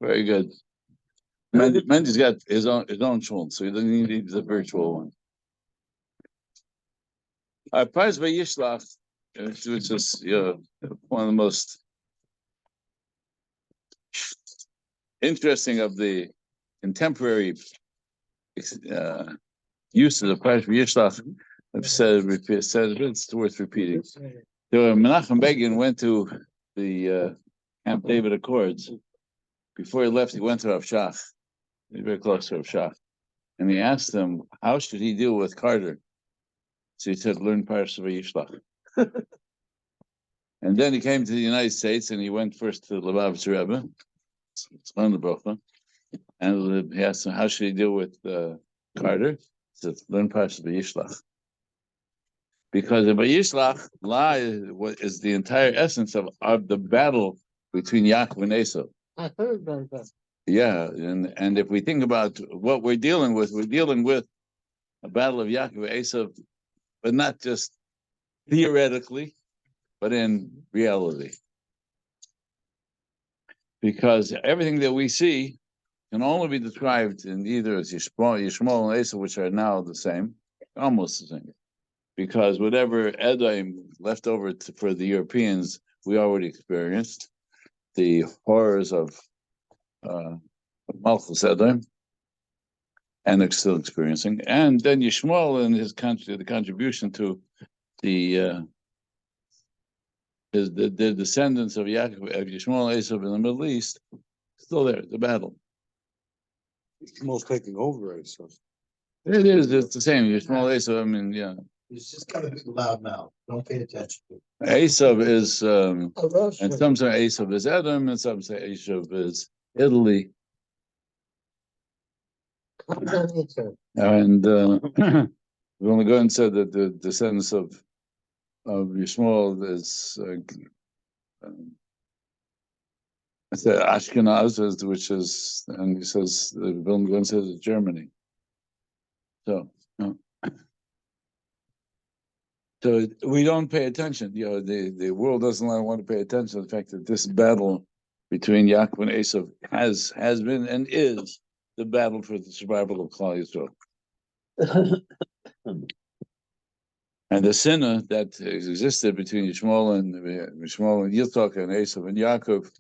Very good. Mendy's got his own shul, so he doesn't need the virtual one. Parsha Vayishlach, which is one of the most interesting of the contemporary uses of Parsha Vayishlach. I've said it, it's worth repeating. Menachem Begin went to the Camp David Accords. Before he left, he went to Rav Shach. He's very close to Rav Shach. And he asked him, how should he deal with Carter? So he said, learn Parsha Vayishlach. And then he came to the United States, and he went first to Lubavitch Rebbe, and he asked him, how should he deal with Carter? He said, learn Parsha Vayishlach. Because in Vayishlach, La is the entire essence of the battle between Yaakov and Esau. I heard about that. Yeah, and if we think about what we're dealing with a battle of Yaakov and Esau, but not just theoretically, but in reality. Because everything that we see can only be described in either as Yishmael and Esau, which are now the same, almost the same. Because whatever Edom left over for the Europeans, we already experienced. The horrors of Malchus Edom, and they're still experiencing. And then Yishmael and his country, the contribution to the descendants of Yaakov, of Yishmael and Esau in the Middle East, still there, the battle. Yishmael's taking over Esau. It is, it's the same. Yishmael, Esau, I mean, yeah. It's just kind of loud now. Don't pay attention to it. Esau is, and some say Esau is Edom, and some say Esau is Italy. And the only God said that the descendants of Yishmael is Ashkenaz, which is, and he says the Vilna Gaon says it's Germany. So. So we don't pay attention. The world doesn't want to pay attention to the fact that this battle between Yaakov and Esau has been and is the battle for the survival of Klal Yisrael. And the sinner that existed between Yishmael and Yitzchak and Esau and Yaakov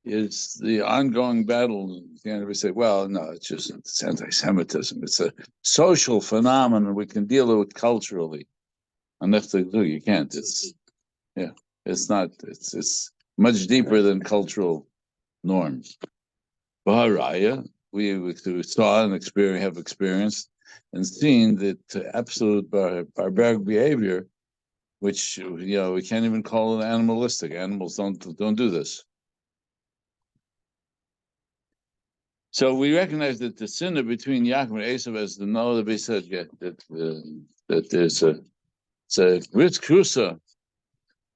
is the ongoing battle. We say, well, no, it's anti-Semitism. It's a social phenomenon we can deal with culturally. Unless they do, you can't. It's not. It's much deeper than cultural norms. HaRav, we saw and have experienced and seen that absolute barbaric behavior, which we can't even call it animalistic. Animals don't do this. So we recognize that the sin between Yaakov and Esau, as the Noah said, that there's a. So Ritz Krusa,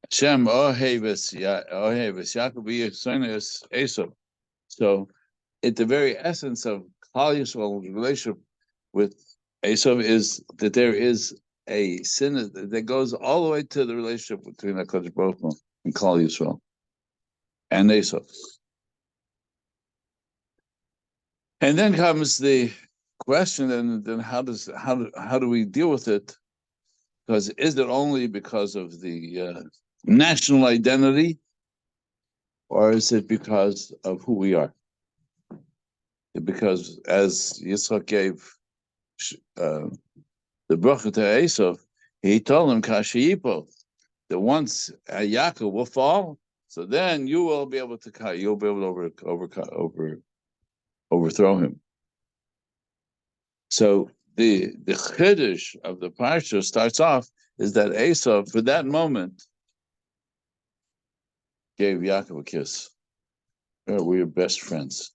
Shem Oheves Yaakov Yisrael Esau. So, at the very essence of Klal Yisrael's relationship with Esau is that there is a sin that goes all the way to the relationship between HaKadosh Baruch Hu and Klal Yisrael and Esau. And then comes the question, and then how do we deal with it? Because is it only because of the national identity, or is it because of who we are? Because as Yitzchak gave the bracha to Esau, he told him Kashiyipo, that once Yaakov will fall, so then you will be able to overthrow him. So the chiddush of the parsha starts off is that Esau, for that moment, gave Yaakov a kiss. We are best friends.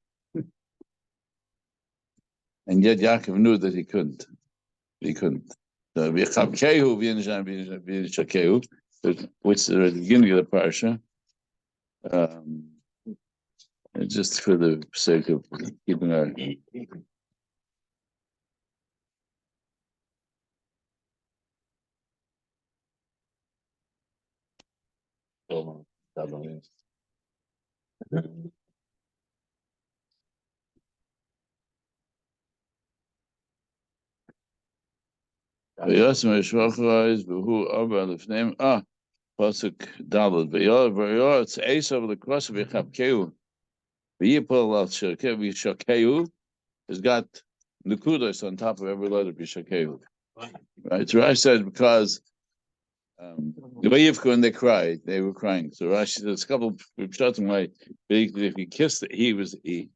And yet Yaakov knew that he couldn't. Which is at the beginning of the parsha. Just for the sake of keeping our Pasuk Daled. It's Esav the cross of Yechapkeu. V'yipol al Shakeu V'Shakeu has got Nukudas on top of every letter V'Shakeu. Right. So Rashi said because the Vayivku and they cried, they were crying. So Rashi says a couple of pshatim why if he kissed it, he.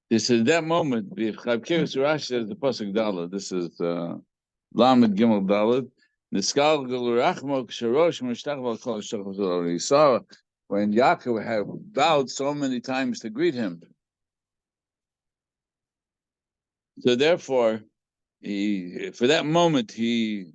This is that moment. The Chavkeu Rashi says the pasuk Daled. This is Lamed Gimel Daled. He saw when Yaakov had bowed so many times to greet him. So therefore, for that moment, he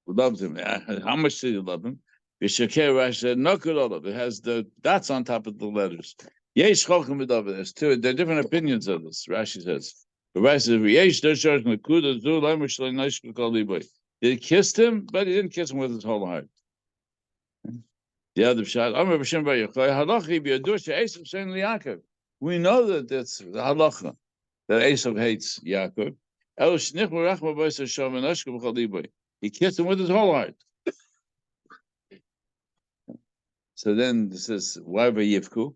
loved him. How much did he love him? Rashi said, no good all of it. It has the dots on top of the letters. Yesh chochim v'davar. There's two. There are different opinions of this. Rashi says. The Rashi says, "Yesh doshar nekuda zu leimer shlei neish kol liboy." He kissed him, but he didn't kiss him with his whole heart. The other shot, Amar b'shem b'Yochai halachi b'yadur she'esav shein liYaakov. We know that that's the halacha that Esav hates Yaakov. El shnich v'rachma b'yis Hashem and neish kol liboy. He kissed him with his whole heart. So then this is why Vayivku.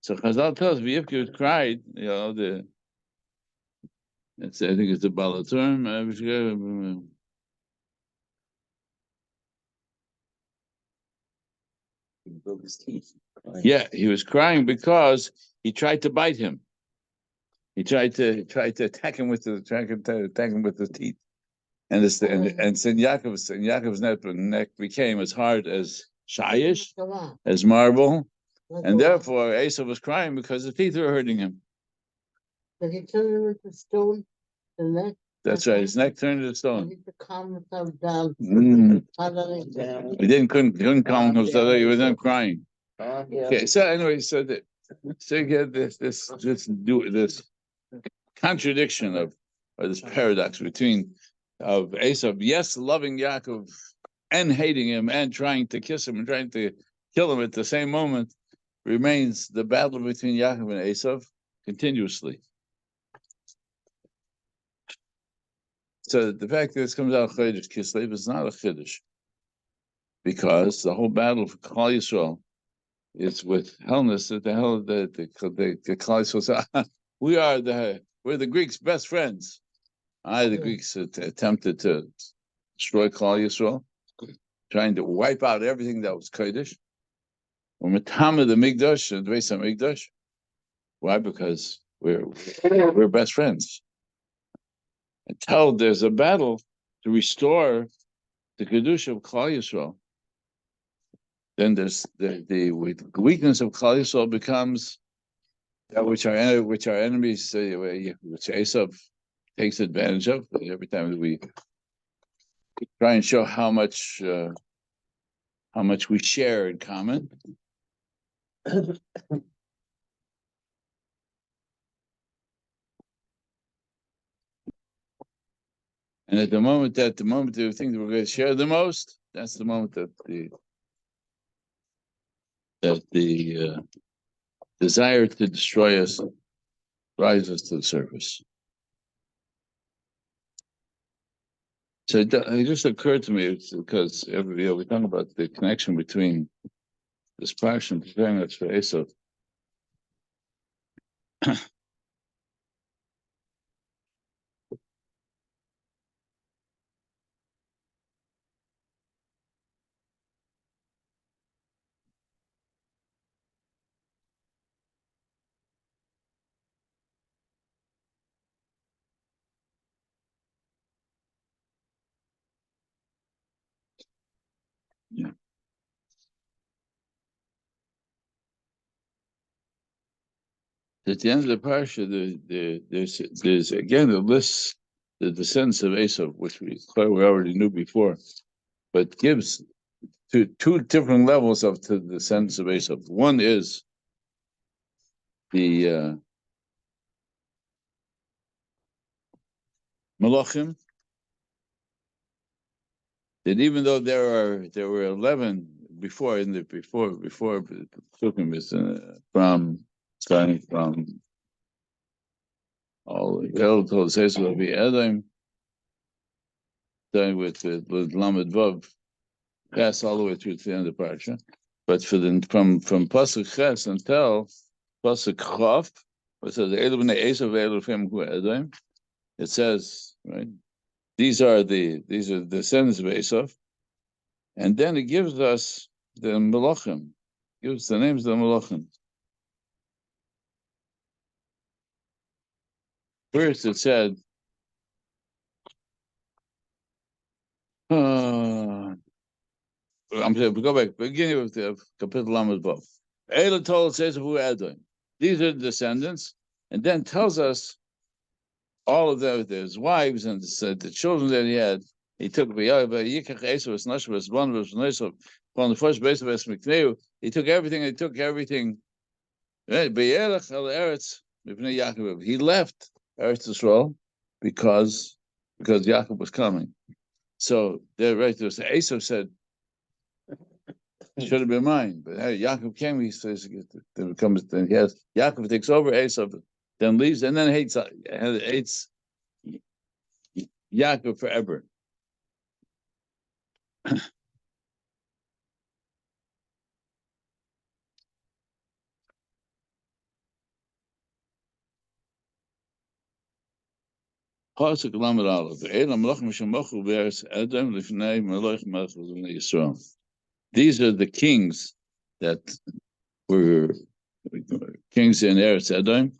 So Chazal tells Vayivku cried. I think it's the Balaturm. Yeah, he was crying because he tried to bite him. He tried to attack him with the teeth, and Yaakov's neck became as hard as shayish, as marble, and therefore Esav was crying because the teeth were hurting him. Did he turn him into stone? The neck? That's right. His neck turned into He stone. to calm himself down. He couldn't calm himself. He was then crying. Okay. So anyway, so you get this contradiction or this paradox between of Esav, yes, loving Yaakov and hating him and trying to kiss him and trying to kill him at the same moment, remains the battle between Yaakov and Esav continuously. So the fact that this comes out of Chodesh Kislev is not a Chiddush, because the whole battle for Klal Yisrael is with Helmus. That the Klal Yisrael said, we're the Greeks' best friends. The Greeks attempted to destroy Klal Yisrael, trying to wipe out everything that was Kodesh. We're Matama the Migdash and Beis HaMikdash. Why? Because we're best friends. Until there's a battle to restore the Kedusha of Klal Yisrael, then there's the weakness of Klal Yisrael becomes that which our enemies say, which Esav takes advantage of. Every time we try and show how much we share in common. And at the moment they think that we're going to share the most, that's the moment that the desire to destroy us rises to the surface. So it just occurred to me, because every year we talk about the connection between this Parsha and preparing us for Esav. Yeah. At the end of the Parsha, there's again the list, the descendants of Esav, which we already knew before, but gives two different levels of the descendants of Esav. One is the Malachim, that even though there were 11 before from starting from all El told says will be Edom, starting with Lamed Vav, pass all the way through to the end of Parsha. But from Pasuk Ches until Pasuk Chof, it says Elu b'nei Esav Elu Fem Hu Edom. It says, right, these are the descendants of Esav, and then it gives us the Melachim, gives the names of the Melachim. First, it said, I'm going to go back, beginning of the Kapitel Lamed Vav. Eila told says who Edom. These are the descendants, and then tells us all of his wives and the children that he had. He took from the first base of Esmikneu. He took everything. He left Eretz Yisrael because Yaakov was coming. So there, right there, Esau said, should have been mine. But hey, Yaakov came. He says, then Yaakov takes over Esau, then leaves, and then hates Yaakov forever. Pasuk Lamed Aleph. These are the kings that were kings in Eretz Edom.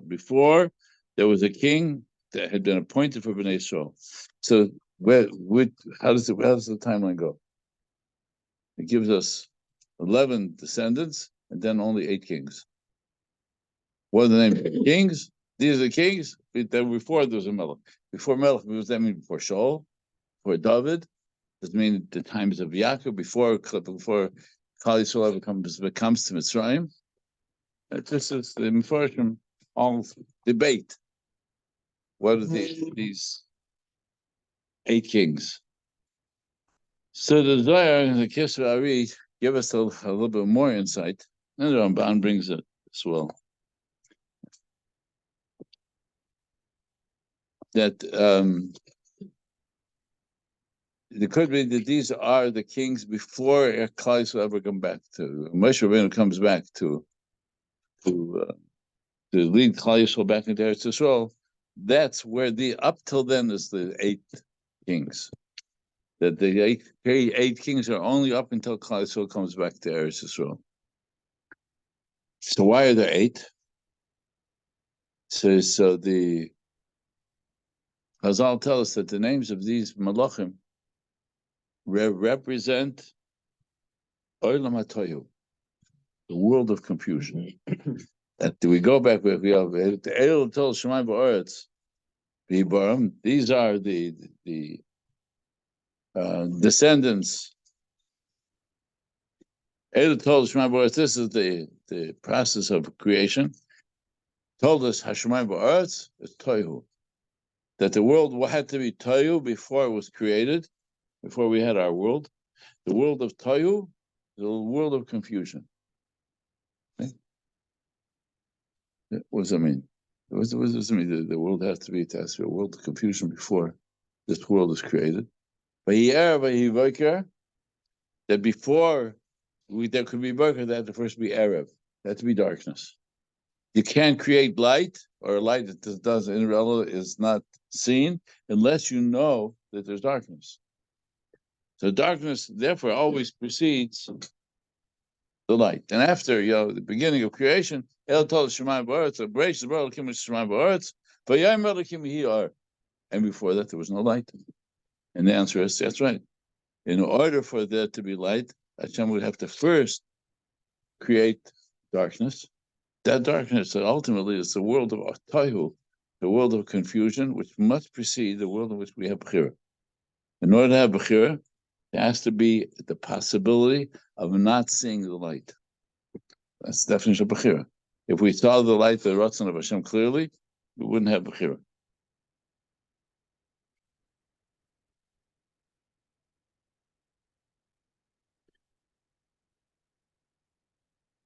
Before there was a king that had been appointed for Bnei Yisrael. So how does the timeline go? It gives us 11 descendants and then only 8 kings. What are the names of the kings? These are the kings. Before there was a Melech. Before Melech, what does that mean? Before Shaul, before David. Does it mean the times of Yaakov, before Klal Yisrael becomes to Mitzrayim? This is the Mefarshim all debate. What are these 8 kings? So the Zohar, the Kisra Ari, give us a little bit more insight. And the Ramban brings it as well. That it could be that these are the kings before Klal Yisrael ever come back to. Moshe Rabbeinu comes back to lead Klal Yisrael back into Eretz Yisrael. That's where up till then is the 8 kings. That the eight kings are only up until Klal Yisrael comes back to Eretz Yisrael. So why are there 8? So the Chazal tell us that the names of these malachim represent Olam HaTohu, the world of confusion. That we go back where we have the El told Shemai Ba'aretz, these are the descendants. El told Shemai Ba'aretz, this is the process of creation. Told us Hashemai Ba'aretz is Tohu. That the world had to be Tohu before it was created, before we had our world. The world of Tohu, the world of confusion. Okay? What does that mean? What does it mean? The world has to be a world of confusion before this world is created. That before there could be Boker, there had to first be Erev. There had to be darkness. You can't create light, or a light that does in reality is not seen, unless you know that there's darkness. So darkness, therefore, always precedes the light. And after the beginning of creation, El told Shemai Ba'aretz, B'reish Bara Elokim Shemai Ba'aretz, V'yayim Elokim Hiyar. And before that, there was no light. And the answer is, that's right. In order for there to be light, Hashem would have to first create darkness. That darkness that ultimately is the world of Tohu, the world of confusion, which must precede the world in which we have Bechira. In order to have Bechira, there has to be the possibility of not seeing the light. That's the definition of Bechira. If we saw the light, the Ratzon of Hashem clearly, we wouldn't have Bechira.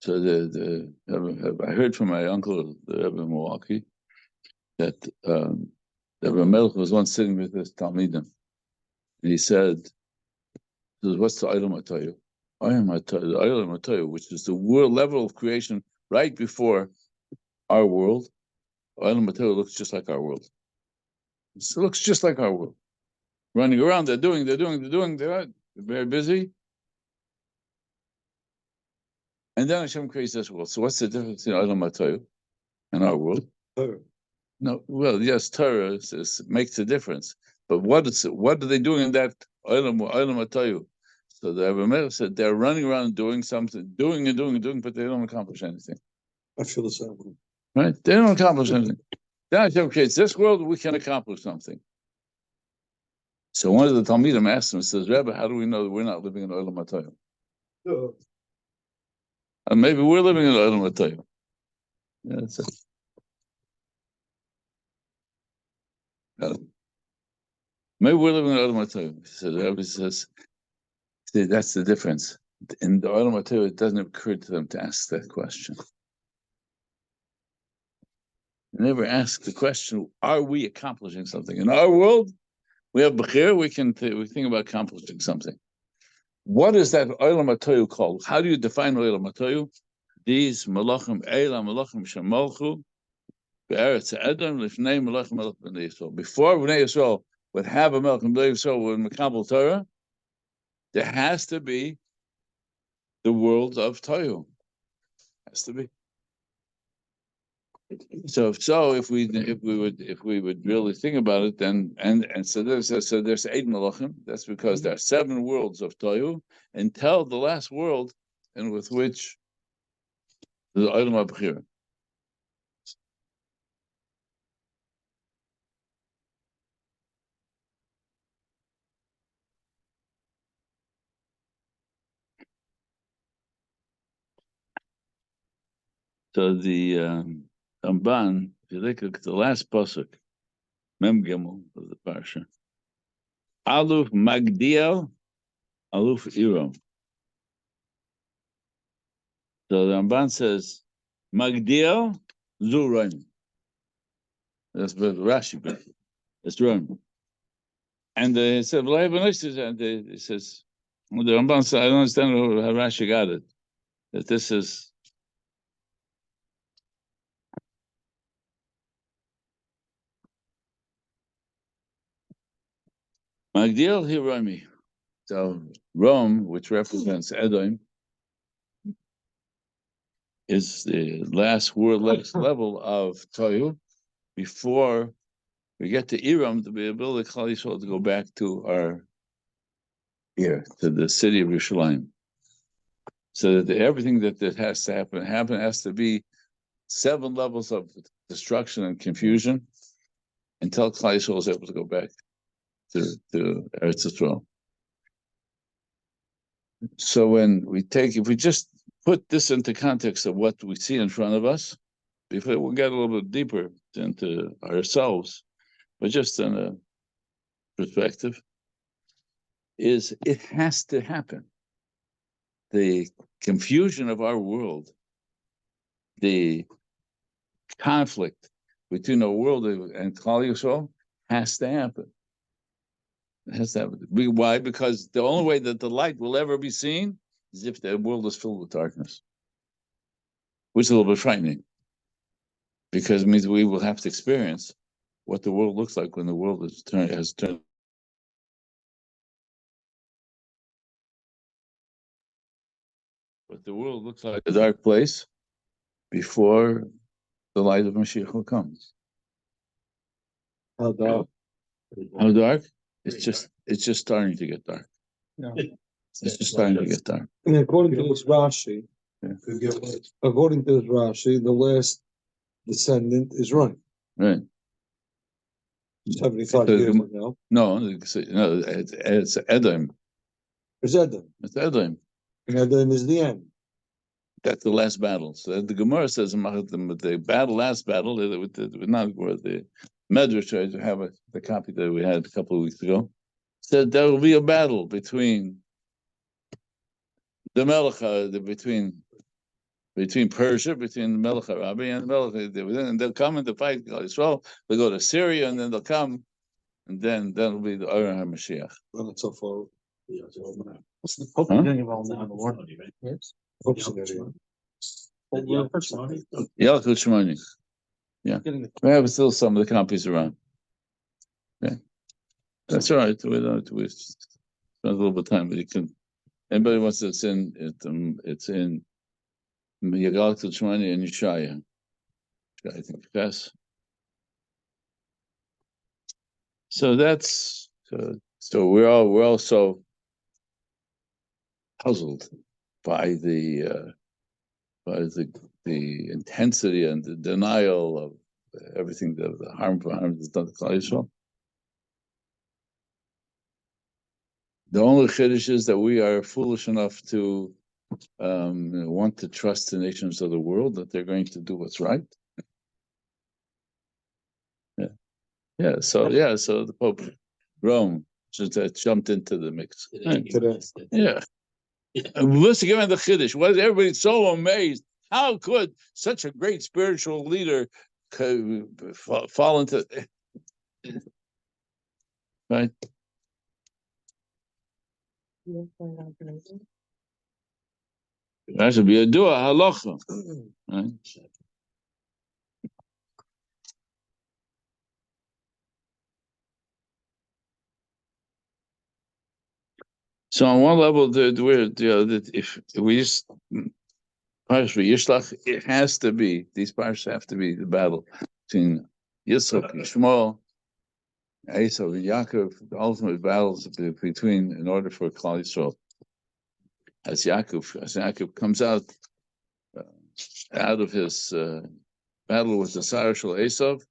So I heard from my uncle, the Rebbe in Milwaukee, that the Rebbe Melech was once sitting with his Talmidim, and he said, "What's the Olam HaToyu? The Olam HaToyu, which is the world level of creation right before our world. Olam HaToyu looks just like our world. It looks just like our world. Running around, they're very busy. And then Hashem creates this world. So what's the difference between Olam HaToyu and our world? No, well, yes, Torah makes a difference. But what are they doing in that Olam HaToyu? So the Rebbe Melech said they're running around doing something, doing, but they don't accomplish anything. I feel the same. Right? They don't accomplish anything. Then Hashem creates this world, we can accomplish something. So one of the Talmidim asked him, says, Rebbe, how do we know that we're not living in Olam HaToyu? And maybe we're living in Olam HaToyu. Yeah, that's it. Maybe we're living in Olam HaToyu. So the Rebbe says, see, that's the difference. In the Olam HaToyu, it doesn't occur to them to ask that question. They never ask the question, are we accomplishing something? In our world, we have Bechir, we think about accomplishing something. What is that Olam HaToyu called? How do you define Olam HaToyu? These Malachim Eila Malachim Shemalchu Be'eretz Edom Lifnei Malachim Melech B'nei Yisrael. Before B'nei Yisrael would have a Melech B'nei Yisrael with Makabel Torah, there has to be the world of Toyu. Has to be. So if we would really think about it, then so there's 8 Malachim. That's because there are 7 worlds of Toyu until the last world, and with which the Olam HaBechira. So the Ramban, if you look at the last pasuk, Mem Gimel of the Parsha, Aluf Magdiel, Aluf Iram. So the Ramban says, Magdiel Zu Roim. That's what Rashi brings. It's Roim. And he said, he says, well, the Ramban said, I don't understand how Rashi got it. That this is Magdiel Hiromi. So Rome, which represents Edom, is the last level of Toyu before we get to Iram to be able to Klal Yisrael to go back to to the city of Yerushalayim. So that everything that has to happen has to be 7 levels of destruction and confusion until Klal Yisrael is able to go back to Eretz Yisrael. So if we just put this into context of what we see in front of us, before we'll get a little bit deeper into ourselves, but just in a perspective, is it has to happen. The confusion of our world, the conflict between our world and Klal Yisrael has to happen. It has to happen. Why? Because the only way that the light will ever be seen is if the world is filled with darkness, which is a little bit frightening, because it means we will have to experience what the world looks like when the world has turned. But the world looks like a dark place before the light of Mashiach will come. How dark? How dark? It's just starting to get dark. No. It's just starting to get dark. And according to this Rashi, Yeah. the last descendant is running. Right. 75 So years ago. No, it's Edom. It's Edom. It's Edom. And Edom is the end. That's the last battle. So the Gemara says the last battle, the Medrash, I have the copy that we had a couple of weeks ago, said there will be a battle between the Melech, between between Persia, between the Melech HaRabbi and the Melech, and they'll come and fight Israel. They'll go to Syria, and then they'll come, and then that'll be the Or HaMashiach. Well, not so far. What's the Pope Huh? doing about now? The Lord, Yes. Hope so, maybe. Yalkut Shmoni. Yeah, we have still some of the copies around. Yeah, that's all right. We spend a little bit of time, but you can. Anybody wants to, it's in Yalkut Shmoni and Yeshaya. I think yes. So that's so we're all so puzzled by the intensity and the denial of everything, the harmful harm that's done to Klal Yisrael. The only chiddush is that we are foolish enough to want to trust the nations of the world that they're going to do what's right. So the Pope Rome just jumped into the mix. Yeah. Listen, given the chiddush, was everybody so amazed? How could such a great spiritual leader fall into right? That should be a dua halacha, right? So on one level, if we just Parsha Vayishlach, it has to be, these Parshas have to be the battle between Yitzchak and Shmuel, Esav and Yaakov, the ultimate battles between, in order for Klal Yisrael. As Yaakov comes out of his battle with the Sarashal Esav,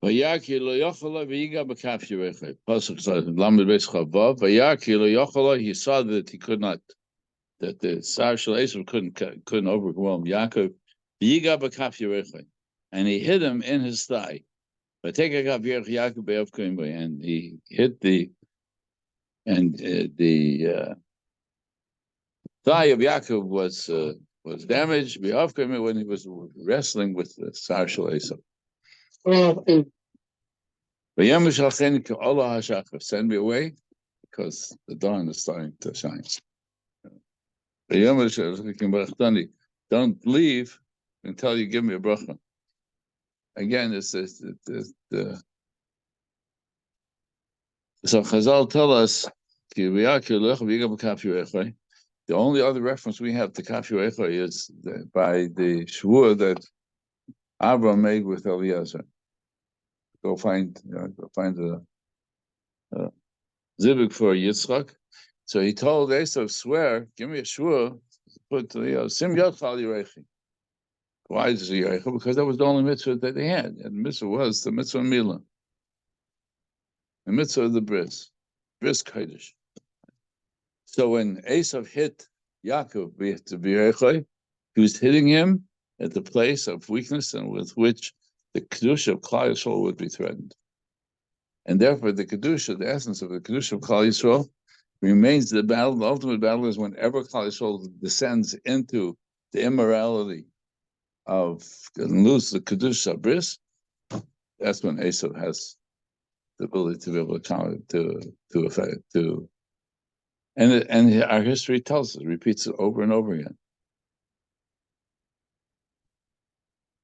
Vayaki lo yochola v'yiga b'kaf yirechai. Pasuk says, Lamed Beis Chavav, Vayaki lo yochola, he saw that he could not, that the Sarashal Esav couldn't overwhelm Yaakov. V'yiga b'kaf yirechai. And he hit him in his thigh. And he hit the thigh of Yaakov was damaged when he was wrestling with the Sarashal Esav. Send me away because the dawn is starting to shine. Don't leave until you give me a bracha. Again, so Chazal tell us the only other reference we have to Kaf Yurecha is by the Shiur that Abraham made with Eliezer. Go find a zibuk for Yitzchak. So he told Esav, swear, give me a Shiur, put Sim Yod Chal Yurechi. Why is it Yurecha? Because that was the only mitzvah that they had. And the mitzvah was the mitzvah Milah. The mitzvah of the bris Kodesh. So when Esav hit Yaakov to B'Yerechai, he was hitting him at the place of weakness and with which the Kedusha of Klal Yisrael would be threatened. And therefore the Kedusha, the essence of the Kedusha of Klal Yisrael, remains the battle. The ultimate battle is whenever Klal Yisrael descends into the immorality of and lose the Kedusha bris, that's when Esav has the ability to be able to affect. And our history tells us, repeats it over and over again.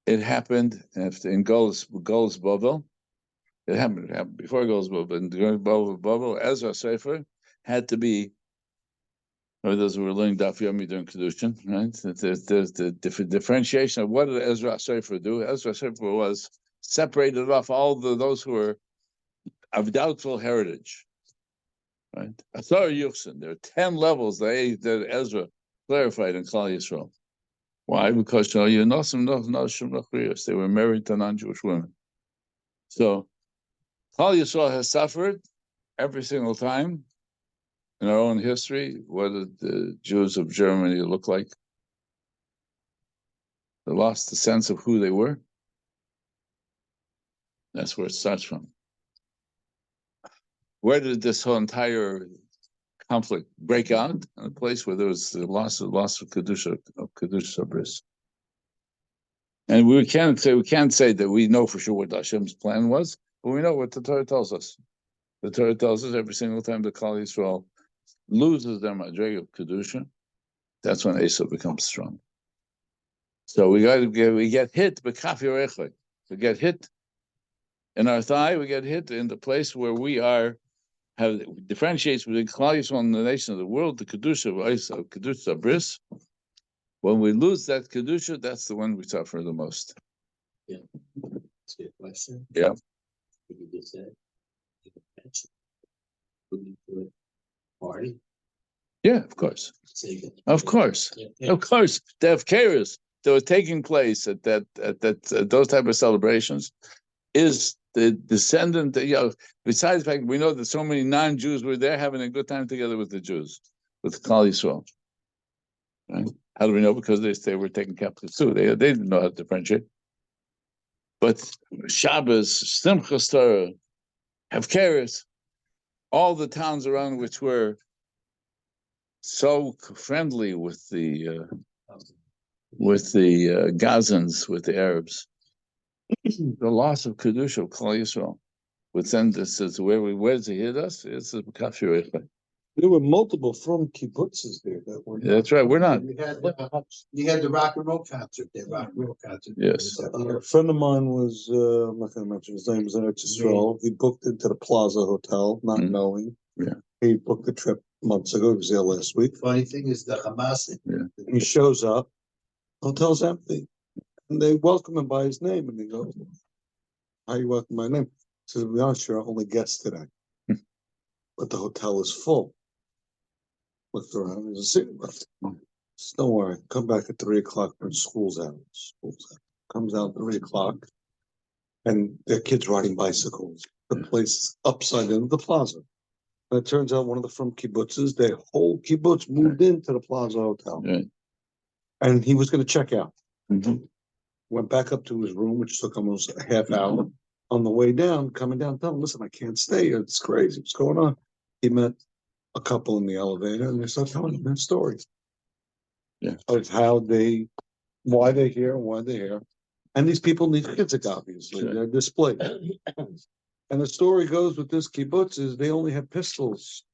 It happened in Golos Bavel. It happened before Golos Bavel. In Bavel, Ezra Sefer had to be, or those who were learning Daf Yomi during Kedushin, right? There's the differentiation of what did Ezra Sefer do? Ezra Sefer was separated off all those who were of doubtful heritage. Right? Athar Yuchsin. There are 10 levels that Ezra clarified in Klal Yisrael. Why? Because they were married to non-Jewish women. So Klal Yisrael has suffered every single time in our own history. What did the Jews of Germany look like? They lost the sense of who they were. That's where it starts from. Where did this whole entire conflict break out? In a place where there was the loss of kedusha bris. And we can't say that we know for sure what Hashem's plan was, but we know what the Torah tells us. The Torah tells us every single time the Klal Yisrael loses their madrega of kedusha, that's when Esau becomes strong. So we get hit b'kaf yorechai. We get hit in our thigh. We get hit in the place where we differentiates between Klal Yisrael and the nation of the world. The kedusha of Esau, kedusha bris. When we lose that kedusha, that's the one we suffer the most. Yeah. That's a good question. Yeah. What you just said. You mentioned. Would you do it? Party? Yeah, of course. Of course. Yeah. Of course. The Afkaris that were taking place at those type of celebrations is the descendant, besides the fact we know that so many non-Jews were there having a good time together with the Jews, with Klal Yisrael. Right? How do we know? Because they were taken captive too. They didn't know how to differentiate. But Shabbos, Simchas Torah, Havkeres, all the towns around which were so friendly with the Gazans, with the Arabs, the loss of Kedusha of Klal Yisrael would send us as where does he hit us? It's a kafir. There were multiple from kibbutzes there that were. That's right. We're not. You had the rock and roll concert there, rock and roll concert. Yes. A friend of mine was, I'm not going to mention his name, was in Israel. He booked into the Plaza Hotel, not knowing. Yeah. He booked the trip months ago. He was there last week. Funny thing is the Hamas. He shows up, hotel's empty. And they welcome him by his name. And he goes, how you welcome my name? He says, to be honest, you're only guest today. But the hotel is full. Looked around, there's a seat left. Says, don't worry, come back at 3 o'clock when school's out. Comes out at 3 o'clock, and their kids riding bicycles. The place is upside down the plaza. And it turns out one of the from kibbutzes, their whole kibbutz moved into the Plaza Hotel. Right. And he was going to check out. Mm-hmm. Went back up to his room, which took almost a half hour. On the way down, coming down, tell him, listen, I can't stay here. It's crazy. What's going on? He met a couple in the elevator, and they started telling him their stories. Yeah. Of why they're here and why they're here. And these people need chizik, obviously. Sure. They're displayed. And the story goes with this kibbutz is they only had pistols.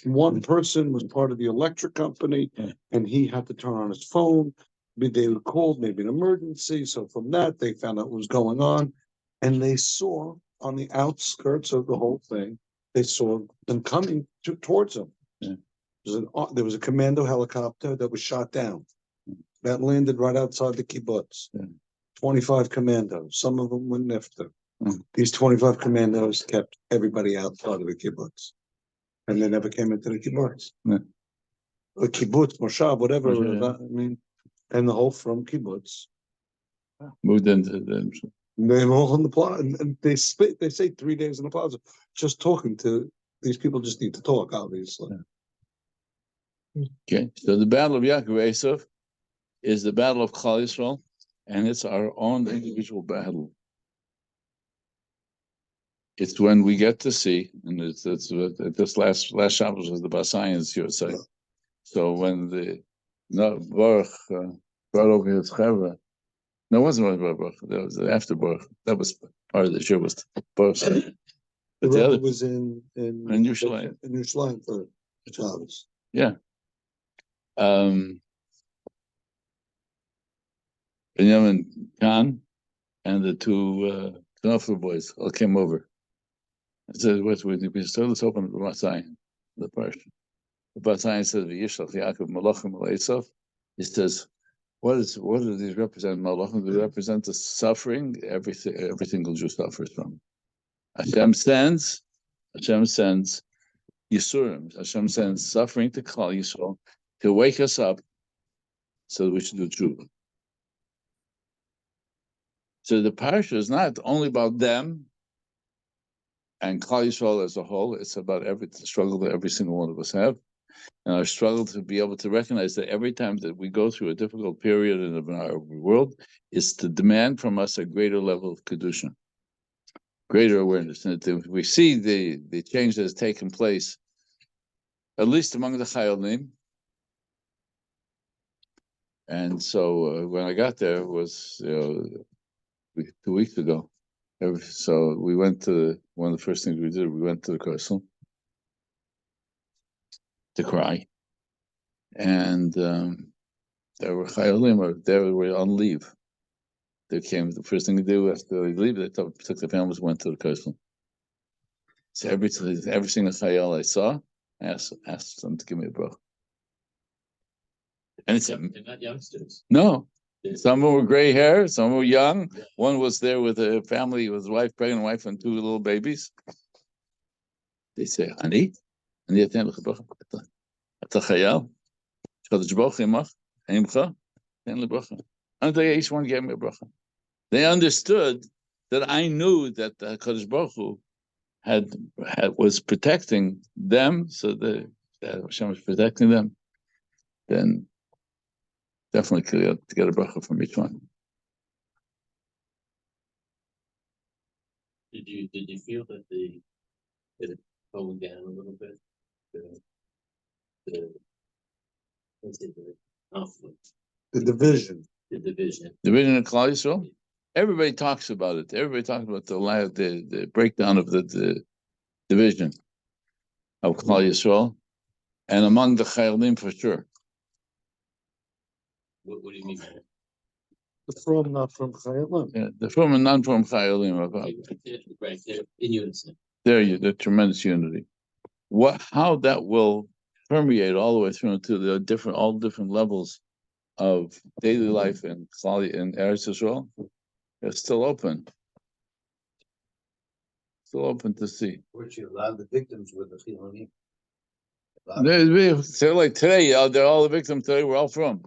One person was part of the electric company, and he had to turn on his phone. They were called, maybe an emergency. So from that, they found out what was going on. And they saw on the outskirts of the whole thing, they saw them coming towards them. Yeah. There was a commando helicopter that was shot down. That landed right outside the kibbutz. Yeah. 25 commandos. Some of them were nifta. These 25 commandos kept everybody outside of the kibbutz. And they never came into the kibbutz. Yeah. The kibbutz, moshav, whatever. Yeah. I mean, and the whole from kibbutz. Moved into them. They were all on the plaza. And they say 3 days in the plaza. Just talking to these people just need to talk, obviously. Yeah. Okay. So the battle of Yaakov Esav is the battle of Klal Yisrael, and it's our own individual battle. It's when we get to see, and it's this last Shabbos was the Basayans, you would say. So when Baruch brought over his chevra, no, it wasn't Baruch. That was after Baruch. That was part of the Shiur. Was Baruch. The Rebbe was in Yerushalayim. In Yerushalayim for Shabbos. Yeah. Benjamin Khan and the two Knopfler boys all came over. I said, let's open the Basayan, the Parsha. The Basayan says, Vayishlach Yaakov Malachim Esav. He says, what do these represent? Malachim, they represent the suffering every single Jew suffers from. Hashem sends Yisurim. Hashem sends suffering to Klal Yisrael to wake us up So we should do tshuva. So the parsha is not only about them and Klal Yisrael as a whole. It's about the struggle that every single one of us have, and our struggle to be able to recognize that every time that we go through a difficult period in our world, is to demand from us a greater level of kedusha, greater awareness. And if we see the change that has taken place, at least among the Chayalim. And so when I got there, it was 2 weeks ago. So we went to, one of the first things we did, we went to the Korsel to cry. And there were Chayalim, they were on leave. They came, the first thing they do after they leave, they took the families, went to the Korsel. So every single Chayal I saw, I asked them to give me a bracha. And it's They're not youngsters. no. Some were gray hair, some were young. One was there with a family, with his wife, pregnant wife, and 2 little babies. They say, "Ani, ani aten lecha bracha. Ata chayal, shchodesh baruch imach, imcha, aten lebracha." Until each one gave me a bracha. They understood that I knew that the Kodesh Baruch Hu was protecting them, so that Hashem was protecting them. Then definitely to get a bracha from each one. Did you feel that it toned down a little bit? Let's say the conflict, The division. the division. Division of Klal Yisrael. Everybody talks about it. Everybody talks about the breakdown of the division of Klal Yisrael, and among the Chayalim for sure. What do you mean by that? The from, not from Chayalim. Yeah, the from and non-from Chayalim Right, they're in unison. the tremendous unity. How that will permeate all the way through to the all different levels of daily life in Eretz Yisrael, it's still open. Still open to see. Which a lot of the victims were the Chiloni. They're like today, they're all the victims today. We're all from.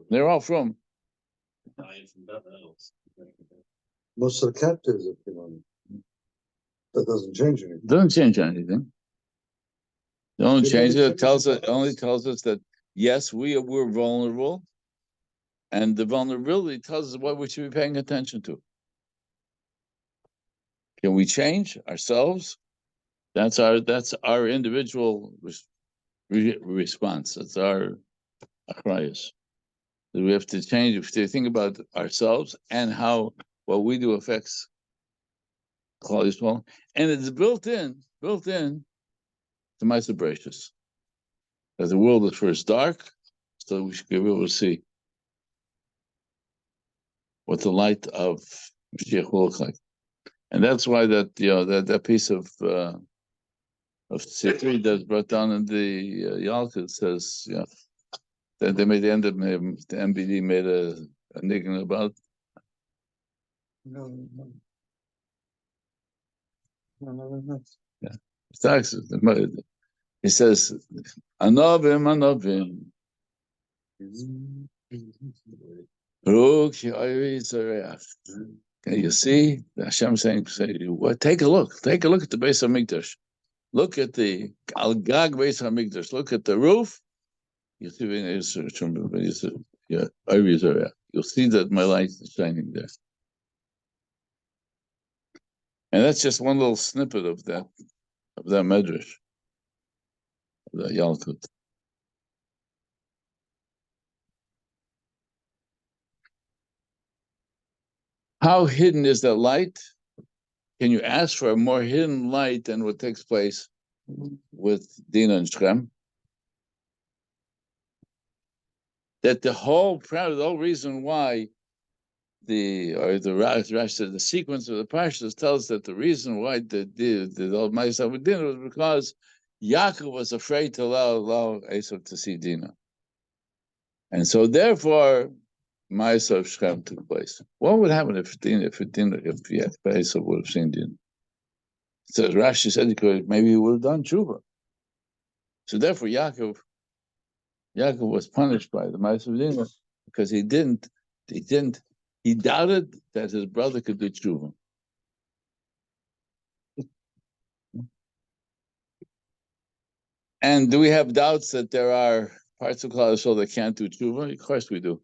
They're all from. Dying from nothing else. Most of the captives are Chiloni. That doesn't change anything. Doesn't change anything. The only They change never it tells changed it only tells us that yes, we're vulnerable, and the vulnerability tells us what we should be paying attention to. Can we change ourselves? That's our individual response. That's our achrayus. We have to change. If they think about ourselves and how what we do affects Klal Yisrael, and it's built in to my Bracious. That the world is first dark, so we should be able to see what the light of Mashiach will look like. And that's why that piece of Sifri that's brought down in the Yalkut says, that they made the end of the MBD made a niggun about. No. Yeah. He says, Anavim. You see, Hashem saying, well, take a look at the base of Mikdash. Look at the Al Gag base of Mikdash. Look at the roof. You see, you'll see that my light is shining there. And that's just one little snippet of that medrash, of that Yalkut. How hidden is that light? Can you ask for a more hidden light than what takes place with Dina and Shem? That the whole reason why the sequence of the Parshas tells that the reason why the Almighty started with Dina was because Yaakov was afraid to allow Esau to see Dina. And so therefore Ma'aseh of Shem took place. What would happen if Esau would have seen Dina? So Rashi said maybe he would have done tshuva. So therefore Yaakov Yaakov was punished by the Ma'aser Dinah because he doubted that his brother could do tshuva. And do we have doubts that there are parts of Klal Yisrael that can't do tshuva? Of course we do.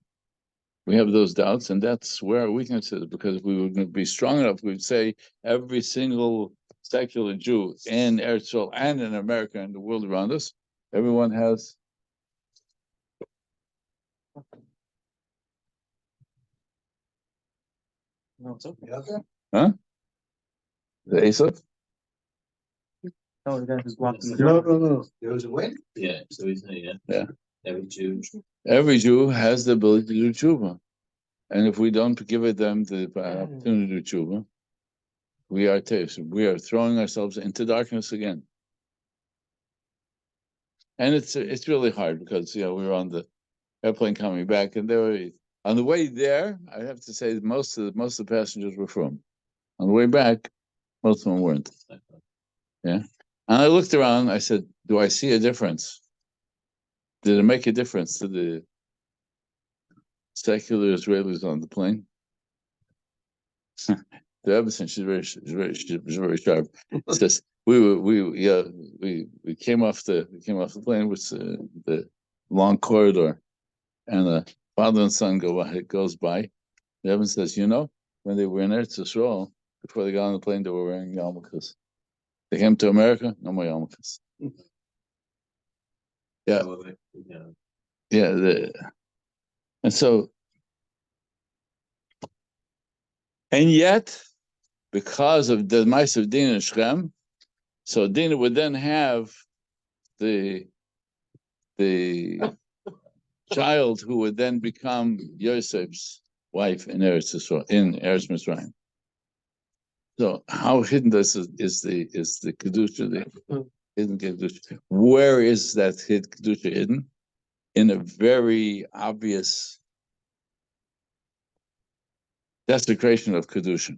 We have those doubts, and that's where our weakness is, because if we would be strong enough, we'd say every single secular Jew in Eretz Yisrael and in America and the world around us, everyone has. No, it's okay. Huh? The Esav? No, the guy who's walking. No. There was a win? Yeah, so he's saying, Yeah. Every Jew. Every Jew has the ability to do tshuva. And if we don't give it them the opportunity to do tshuva, we are throwing ourselves into darkness again. And it's really hard because we were on the airplane coming back, and on the way there, I have to say most of the passengers were from. On the way back, most of them weren't. Yeah. And I looked around, I said, do I see a difference? Did it make a difference to the secular Israelis on the plane? The Emerson, she's very sharp. Says we came off the plane with the long corridor, and the father and son goes by. The Evan says, when they were in Eretz Yisrael, before they got on the plane, they were wearing yarmulkes. They came to America, no more yarmulkes. Yeah, and yet, because of the mice of Dinah and Shem, so Dinah would then have the child who would then become Yosef's wife in Eretz Mitzrayim. So how hidden this is the kedusha, the hidden kedusha? Where is that kedusha hidden? In a very obvious desecration of kedusha.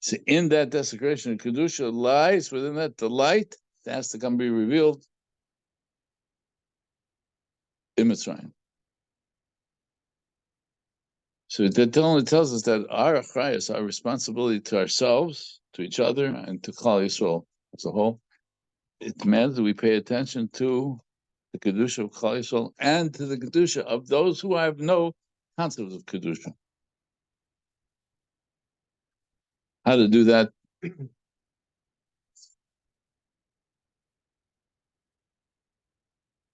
So in that desecration of kedusha lies within that the light that has to come be revealed in Mitzrayim. So that only tells us that our achrayus, our responsibility to ourselves, to each other, and to Klal Yisrael as a whole, it demands that we pay attention to the kedusha of Klal Yisrael and to the kedusha of those who have no concept of kedusha. How to do that?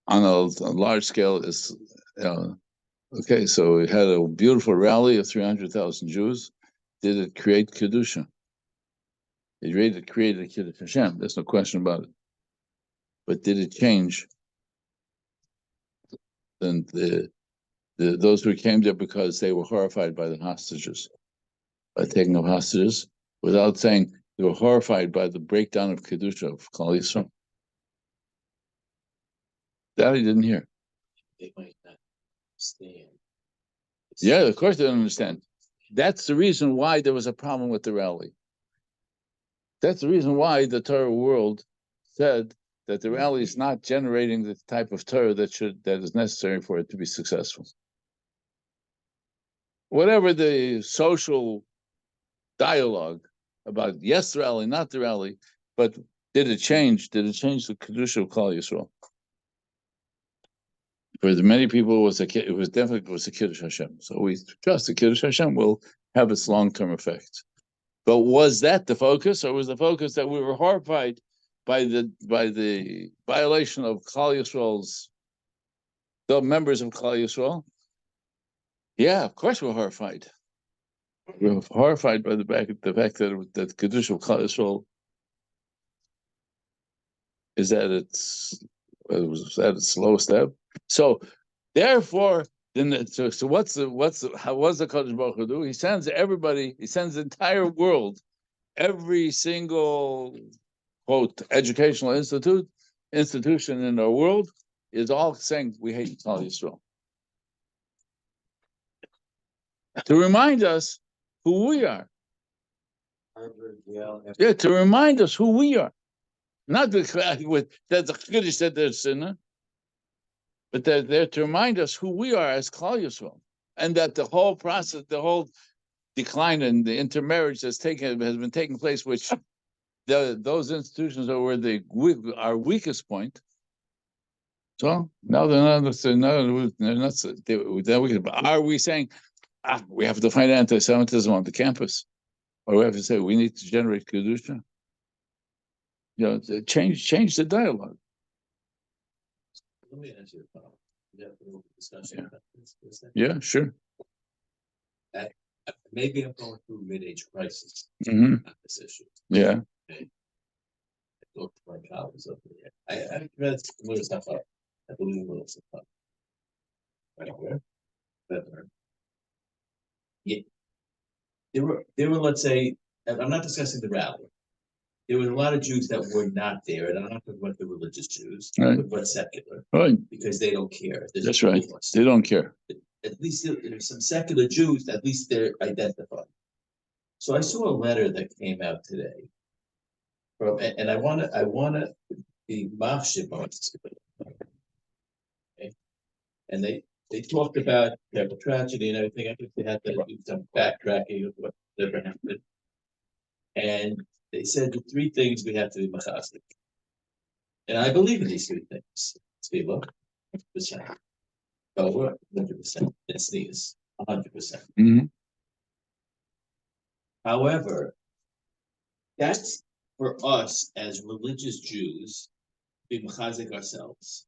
On a large scale is okay. So we had a beautiful rally of 300,000 Jews. Did it create kedusha? It created Kiddush Hashem. There's no question about it. But did it change? Then those who came there because they were horrified by the hostages, by taking of hostages, without saying they were horrified by the breakdown of kedusha of Klal Yisrael. That I didn't hear. They might not understand. Yeah, of course they don't understand. That's the reason why there was a problem with the rally. That's the reason why the Torah world said that the rally is not generating the type of Torah that is necessary for it to be successful. Whatever the social dialogue about yes, the rally, not the rally, but did it change? Did it change the kedusha of Klal Yisrael? For many people, it was definitely a Kiddush Hashem. So we trust the Kiddush Hashem will have its long-term effect. But was that the focus, or was the focus that we were horrified by the violation of Klal Yisrael's, the members of Klal Yisrael? Yeah, of course we're horrified. We're horrified by the fact that Kiddush of Klal Yisrael is at its lowest ebb. So therefore, so what's the Kodesh Baruch Hu do? He sends everybody. He sends the entire world, every single quote educational institution in our world is all saying we hate Klal Yisrael, to remind us who we are. Harvard, Yale, Yeah, to remind us who we are. Not with that the Kiddush said they're sinner, but they're there to remind us who we are as Klal Yisrael, and that the whole process, the whole decline in the intermarriage has been taking place, which those institutions are where our weakest point. So now they're not. Are we saying we have to find anti-Semitism on the campus, or we have to say we need to generate kedusha? Change the dialogue. Let me ask you a problem. We have a little discussion about this for a second. Yeah, sure. Maybe I'm going through mid-age crisis Hmm. on this issue. Yeah. I talked to my colleagues over there. I read a little stuff up. I believe a little stuff up. Right where? Yeah. There were, let's say, and I'm not discussing the rally. There was a lot of Jews that were not there, and I'm not talking about the religious Jews, Right. but secular, Right. because they don't care. There's That's no right. nuance. They don't care. At least there's some secular Jews, at least they're identified. So I saw a letter that came out today. And I wanna be mafshib on this. Okay. And they talked about terrible tragedy and everything. I think they had to do some backtracking of whatever happened. And they said the three things we have to be machasdik. And I believe in these three things. Tefillah, 100%. Torah, 100%. And sneeze, 100%. Hmm. However, that's for us as religious Jews, be mechazik ourselves.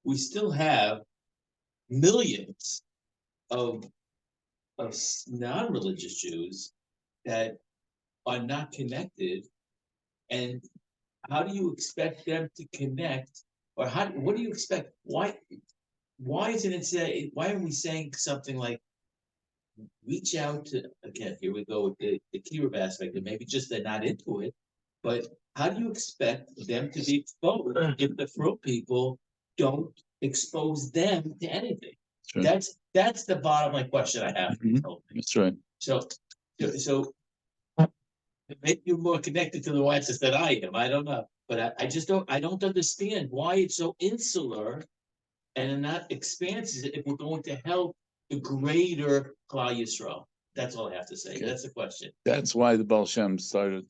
We still have millions of non-religious Jews that are not connected. And how do you expect them to connect? Or what do you expect? Why isn't it say, why are we saying something like reach out to, again, here we go with the Kirov aspect, and maybe just they're not into it, but how do you expect them to be exposed if the Fro people don't expose them to anything? Sure. That's the bottom line question I have. Mhm. That's right. So maybe you're more connected to the whites than I am. I don't know, but I just don't understand why it's so insular and not expansive if we're going to help the greater Klal Yisrael. That's all I have to say. Okay. That's the question. That's why the Baal Shem started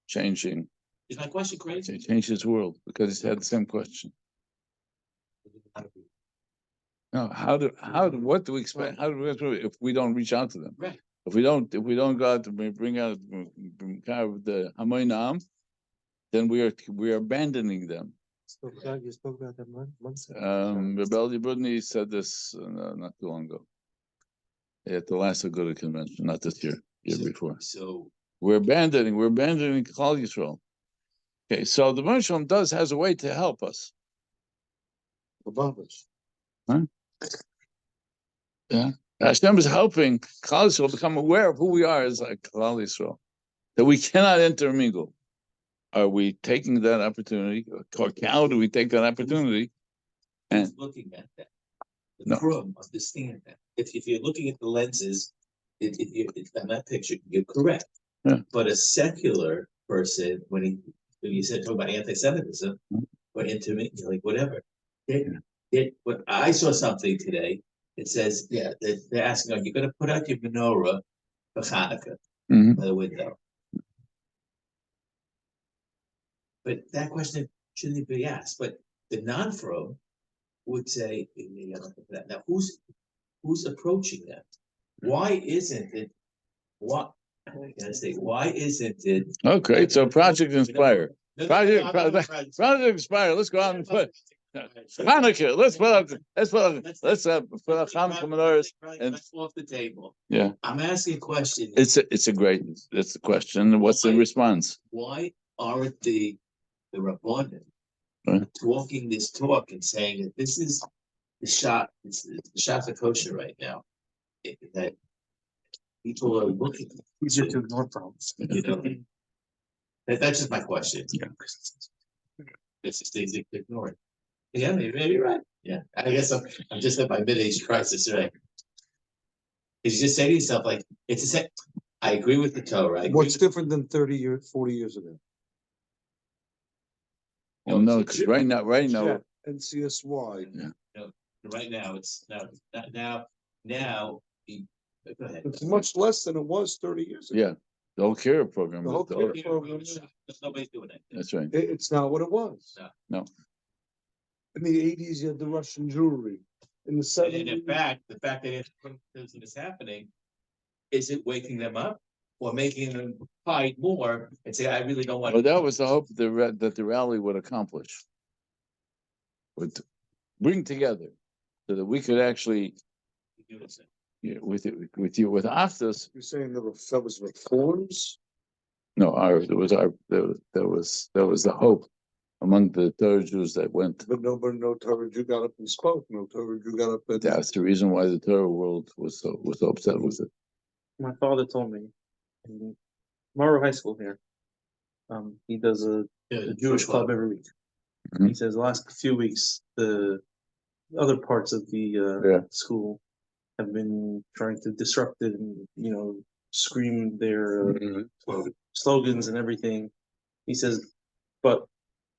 changing. Is my question crazy? He changed his world because he had the same question. No, what do we expect? How do we if we don't reach out to them? Right. If we don't go out to bring out the Hamoinam, then we are abandoning them. You spoke about that months ago. Rebel Yibudni said this not too long ago. At the last Aguda convention, not this year before. So We're abandoning Klal Yisrael. Okay, so the Mordecai has a way to help us. Huh? Yeah. Hashem is helping Klal Yisrael become aware of who we are as like Klal Yisrael, that we cannot intermingle. Are we taking that opportunity, or how do we take that opportunity? who's looking at that? The No. Krum understand that. If you're looking at the lenses, if on that picture, you're correct. Yeah. But a secular person, when you said talk about anti-Semitism or intermingling, like whatever, when I saw something today, it says, yeah, they're asking, are you going to put out your menorah for Hanukkah by the window? But that question shouldn't be asked. But the non-Fro would say, now who's approaching that? Why isn't it? What I gotta say? Why isn't it? Okay, so Project Inspire. No, Project Inspire. Let's go out and put Hanukkah. Let's put up Hanukkah menorahs. And That's off the table. yeah, I'm asking a question. it's a question. What's the response? Why aren't the Rabbanim Right. talking this talk and saying that this is the shot? It's the shot of kosher right now. That people are looking. Easier to ignore problems. You know, that's just my question. Yeah. It's just easy to ignore it. Yeah, maybe you're right. Yeah, I guess I'm just at my mid-age crisis, right? Because you just say to yourself, like, it's a set. I agree with the Torah. What's different than 30 years, 40 years ago? Well, no, because right now, Jet, NCSY. Right now, it's now, go ahead. It's much less than it was 30 years ago. yeah, the whole care program. The whole is- care program, Nobody's doing that. That's right. it's not what it was. No. In the 80s, you had the Russian jewelry. In the And 70s. in fact, the fact that this is happening, is it waking them up or making them fight more and say, I really don't want. Well, that was the hope that the rally would accomplish. Would bring together so that we could actually, with Aftas, You're saying that was reforms? no, there was the hope among the Torah Jews that went. But no Torah Jew got up and spoke. No Torah Jew got up and. That's the reason why the Torah world was so upset with it. My father told me in Morrow High School here. He does a Jewish club every week. Mhm. He says the last few weeks, the other parts of the school have been trying to disrupt it and, scream their slogans and everything. He says, but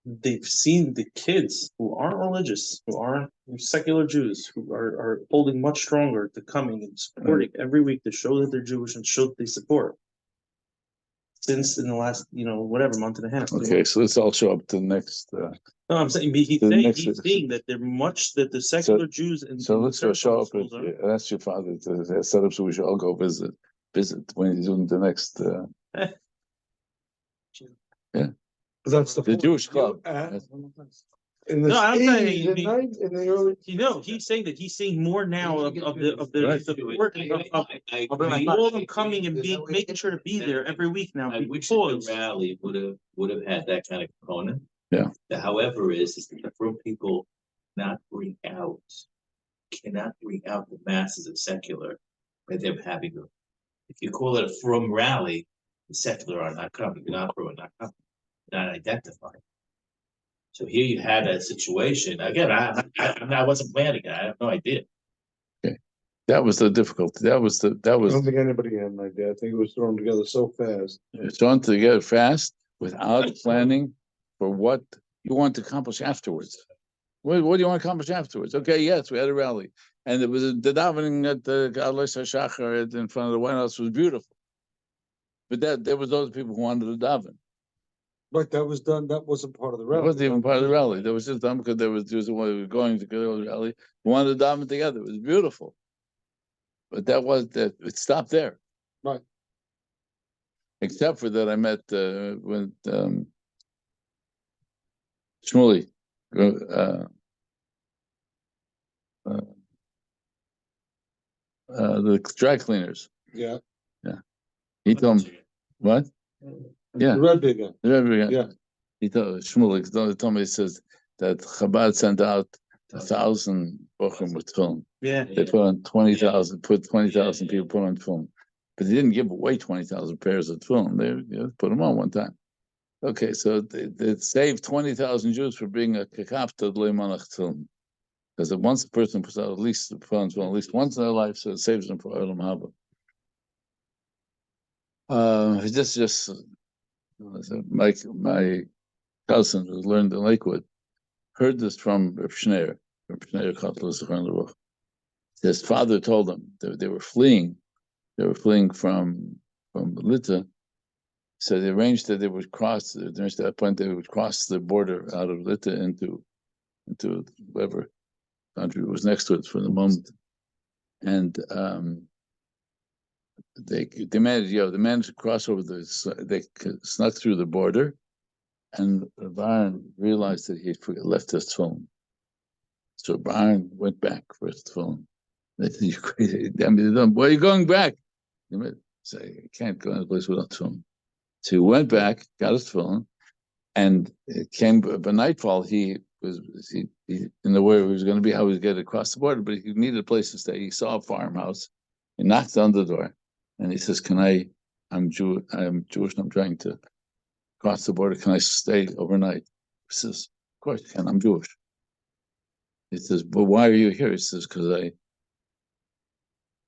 they've seen the kids who aren't religious, who aren't secular Jews, who are holding much stronger to coming and supporting every week to show that they're Jewish and show that they support. Since in the last, whatever month and a half. Okay, so let's all show up to the next. No, I'm saying he's saying that they're much that the secular Jews and So let's go show up. schools are- Ask your father to set up so we should all go visit when he's doing the next. That's The Jewish club. In the No, I'm saying 80s and 90s, in the early. he's saying that he's seeing more now of the Right. support of all of them coming and making sure to be there every week now. I wish that the Because rally would have had that kind of component. Yeah. However, is that for people cannot bring out the masses of secular by them having them. If you call it a from rally, the secular are not coming, the non-pro are not coming, not identified. So here you had a situation, again, I wasn't planning it, I have no idea. That was the difficulty. That was. I don't think anybody had an idea. I think it was thrown together so fast. It's thrown together fast without planning for what you want to accomplish afterwards. What do you want to accomplish afterwards? Okay, yes, we had a rally, and it was the davening at the Alois HaShachar in front of the White House was beautiful. But there was those people who wanted to daven. But that was done. That wasn't part of the It rally. wasn't even part of the rally. That was just done because there was Jews who were going to go to the rally, who wanted to daven together. It was beautiful. But it stopped there. Right. Except for that, I met with Shmuley, the dry cleaners. Yeah. He told me, what? Yeah. The red big guy. Yeah. He told me, he says that Chabad sent out 1,000 bochum with film. yeah, They put on 20,000, put 20,000 people put on film. But they didn't give away 20,000 pairs of film. They put them on one time. Okay, so they saved 20,000 Jews for being a kakafta leimanach film. Because once a person puts out at least once in their life, so it saves them for Olam Haba. My cousin who learned in Lakewood heard this from Reb Schneier Kotler. His father told them they were fleeing. They were fleeing from Lita. So they arranged that they would cross. At that point, they would cross the border out of Lita into whatever country was next to it for the moment, and they managed to cross over they snuck through the border, and Baron realized that he had left his phone. So Baron went back for his phone. They said, "You crazy? Why are you going back?" He said, "I can't go in a place without phone." So he went back, got his phone, and it came by nightfall. He in the way he was going to be, how he was getting across the border, but he needed a place to stay. He saw a farmhouse. He knocked on the door, and he says, I'm Jewish, and I'm trying to cross the border. Can I stay overnight? He says, of course you can, I'm Jewish. He says, but why are you here? He says,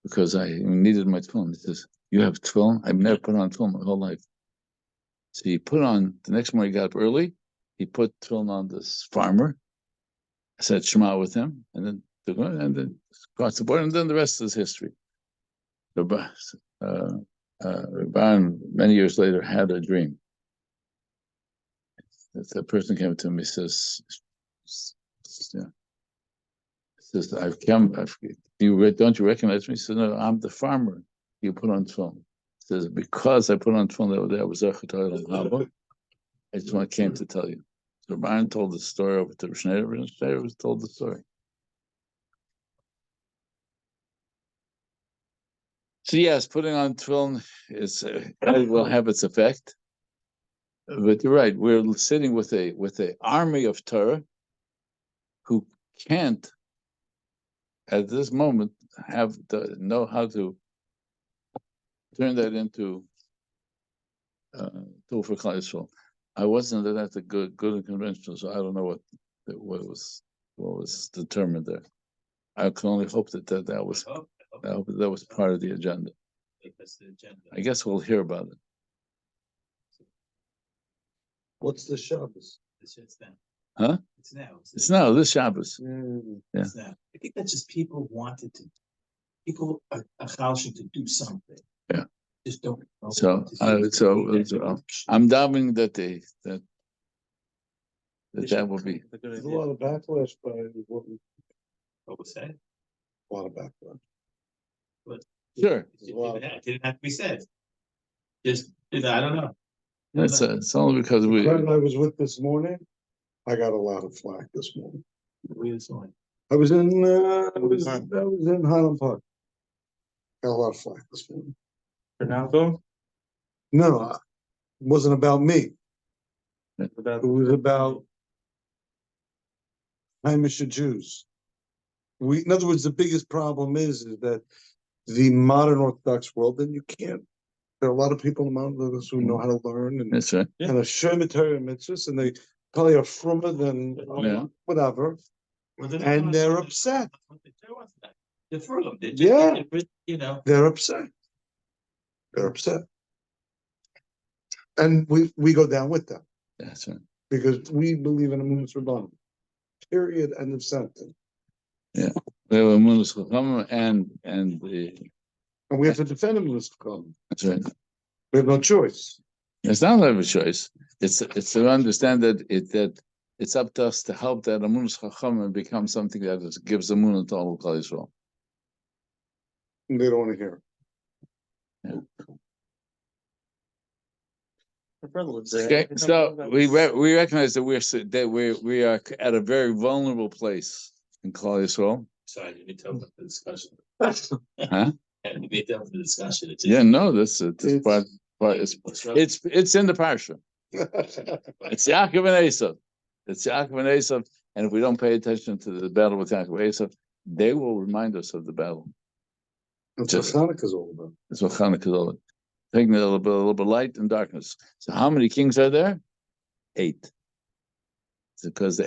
because I needed my tefillin. He says, you have tefillin? I've never put on tefillin my whole life. So he put on, the next morning he got up early, he put tefillin on this farmer, said Shema with him, and then took one, and then across the board, and then the rest is history. Rabban, many years later, had a dream. The person came to me, says, I've come, don't you recognize me? He said, no, I'm the farmer you put on tefillin. He says, because I put on tefillin that day, I was Haba. I just came to tell you. So Rabban told the story over to Schneider, and Schneider was told the story. So yes, putting on tefillin will have its effect. But you're right. We're sitting with a army of Torah who can't, at this moment, know how to turn that into tool for Klal Yisrael. I wasn't at the good and conventional, so I don't know what was determined there. I can only hope that was part of the agenda. I guess we'll hear about it. What's the Shabbos? It's now. Huh? It's now. It's now, this Shabbos. Yeah. It's now. I think that's just people are challenging to do something. Yeah. Just don't know. So I'm doubting that that will be. There's a lot of backlash by what was that? a lot of backlash. Sure. It didn't have to be said. Just, I don't know. It's only because The friend I was with this morning, I got a lot of flack this morning. I was in Highland Park. Got a lot of flack this morning. For now, though? No, it wasn't about me. It About was about Hamish Jews. In other words, the biggest problem is that the modern Orthodox world, then you can't. There are a lot of people in the modern Orthodox who know how to learn and That's right. and a Shemitah mitzvahs, and they probably are frummer than whatever, and they're upset. They're from. Yeah. You know. They're upset. They're upset, and we go down with them That's right. because we believe in a Emunah Rabbanan. Period. End of sentence. Yeah. We have Emunah Chacham and we have to defend Emunah Rabbanan. that's right. We have no choice. It's not a choice. It's to understand that it's up to us to help that Emunah Chacham become something that gives Emunah to all of Klal Yisrael. And they don't want to hear it. Okay, so we recognize that we are at a very vulnerable place in Klal Yisrael. Sorry, you need to open the discussion. Huh? You need to open the discussion. This part. It's in the Parsha. It's Yaakov and Esav. It's Yaakov and Esav, and if we don't pay attention to the battle with Yaakov and Esav, they will remind us of the battle. That's what Hanukkah is all about. That's what Hanukkah is all about. Taking a little bit light and darkness. So how many kings are there? 8. It's because the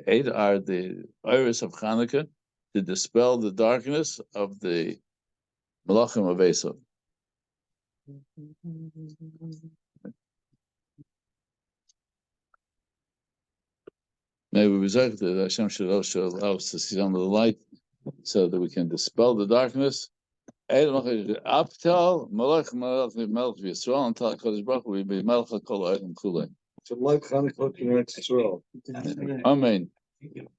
8 are the iris of Hanukkah to dispel the darkness of the Malachim of Esav. Maybe we say that Hashem should also allow us to see some of the light so that we can dispel the darkness. Uptel Malach Yisrael until Kodesh Baruch Hu be Melech HaKol Ha'olam Kulei. So like Hanukkah, Eretz Yisrael. Amen.